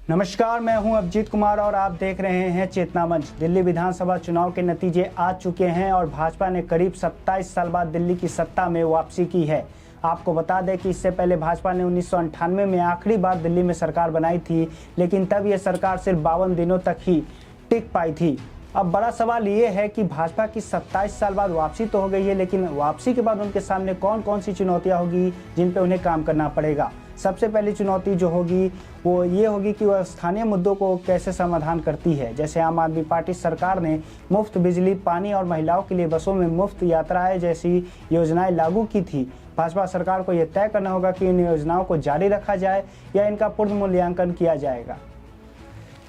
नमस्कार, मैं हूं अभिजीत कुमार और आप देख रहे हैं चेतना मंच। दिल्ली विधानसभा चुनाव के नतीजे आ चुके हैं और भाजपा ने करीब 27 साल बाद दिल्ली की सत्ता में वापसी की है। आपको बता दें कि इससे पहले भाजपा ने 1998 में आखिरी बार दिल्ली में सरकार बनाई थी, लेकिन तब यह सरकार सिर्फ 52 दिनों तक ही टिक पाई थी। अब बड़ा सवाल ये है कि भाजपा की 27 साल बाद वापसी तो हो गई है, लेकिन वापसी के बाद उनके सामने कौन कौन सी चुनौतियां होगी जिन पे उन्हें काम करना पड़ेगा। सबसे पहली चुनौती जो होगी वो ये होगी कि वह स्थानीय मुद्दों को कैसे समाधान करती है। जैसे आम आदमी पार्टी सरकार ने मुफ्त बिजली, पानी और महिलाओं के लिए बसों में मुफ्त यात्राएं जैसी योजनाएं लागू की थी। भाजपा सरकार को यह तय करना होगा कि इन योजनाओं को जारी रखा जाए या इनका पूर्ण मूल्यांकन किया जाएगा।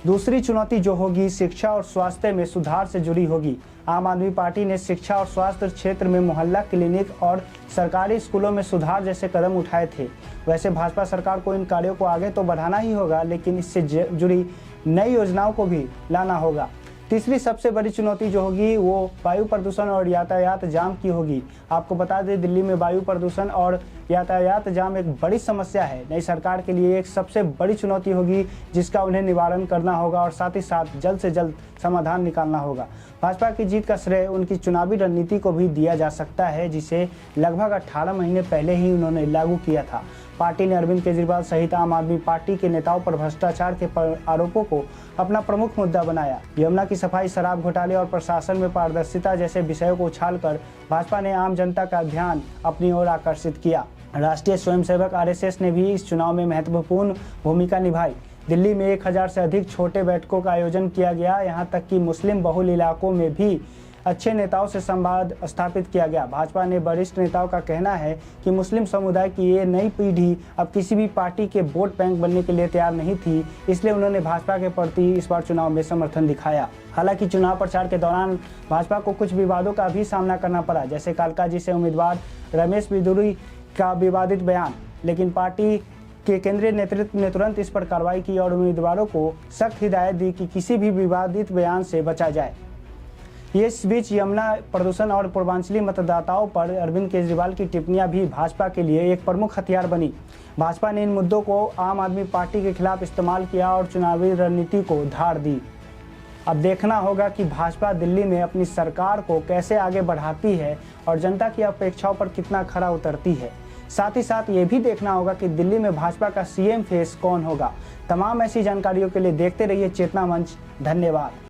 दूसरी चुनौती जो होगी शिक्षा और स्वास्थ्य में सुधार से जुड़ी होगी। आम आदमी पार्टी ने शिक्षा और स्वास्थ्य क्षेत्र में मोहल्ला क्लिनिक और सरकारी स्कूलों में सुधार जैसे कदम उठाए थे। वैसे भाजपा सरकार को इन कार्यों को आगे तो बढ़ाना ही होगा, लेकिन इससे जुड़ी नई योजनाओं को भी लाना होगा। तीसरी सबसे बड़ी चुनौती जो होगी वो वायु प्रदूषण और यातायात जाम की होगी। आपको बता दें, दिल्ली में वायु प्रदूषण और यातायात जाम एक बड़ी समस्या है। नई सरकार के लिए एक सबसे बड़ी चुनौती होगी जिसका उन्हें निवारण करना होगा और साथ ही साथ जल्द से जल्द समाधान निकालना होगा। भाजपा की जीत का श्रेय उनकी चुनावी रणनीति को भी दिया जा सकता है, जिसे लगभग 18 महीने पहले ही उन्होंने लागू किया था। पार्टी ने अरविंद केजरीवाल सहित आम आदमी पार्टी के नेताओं पर भ्रष्टाचार के आरोपों को अपना प्रमुख मुद्दा बनाया। यमुना की सफाई, शराब घोटाले और प्रशासन में पारदर्शिता जैसे विषयों को उछालकर भाजपा ने आम जनता का ध्यान अपनी ओर आकर्षित किया। राष्ट्रीय स्वयंसेवक आरएसएस ने भी इस चुनाव में महत्वपूर्ण भूमिका निभाई। दिल्ली में 1000 से अधिक छोटे बैठकों का आयोजन किया गया। यहाँ तक कि मुस्लिम बहुल इलाकों में भी अच्छे नेताओं से संवाद स्थापित किया गया। भाजपा ने वरिष्ठ नेताओं का कहना है कि मुस्लिम समुदाय की ये नई पीढ़ी अब किसी भी पार्टी के वोट बैंक बनने के लिए तैयार नहीं थी, इसलिए उन्होंने भाजपा के प्रति इस बार चुनाव में समर्थन दिखाया। हालांकि चुनाव प्रचार के दौरान भाजपा को कुछ विवादों का भी सामना करना पड़ा, जैसे कालकाजी से उम्मीदवार रमेश बिदुरी का विवादित बयान, लेकिन पार्टी के केंद्रीय नेतृत्व ने तुरंत इस पर कार्रवाई की और उम्मीदवारों को सख्त हिदायत दी कि किसी भी विवादित बयान से बचा जाए। इस बीच यमुना प्रदूषण और पूर्वांचली मतदाताओं पर अरविंद केजरीवाल की टिप्पणियां भी भाजपा के लिए एक प्रमुख हथियार बनी। भाजपा ने इन मुद्दों को आम आदमी पार्टी के खिलाफ इस्तेमाल किया और चुनावी रणनीति को धार दी। अब देखना होगा कि भाजपा दिल्ली में अपनी सरकार को कैसे आगे बढ़ाती है और जनता की अपेक्षाओं पर कितना खरा उतरती है। साथ ही साथ ये भी देखना होगा कि दिल्ली में भाजपा का सीएम फेस कौन होगा। तमाम ऐसी जानकारियों के लिए देखते रहिए चेतना मंच। धन्यवाद।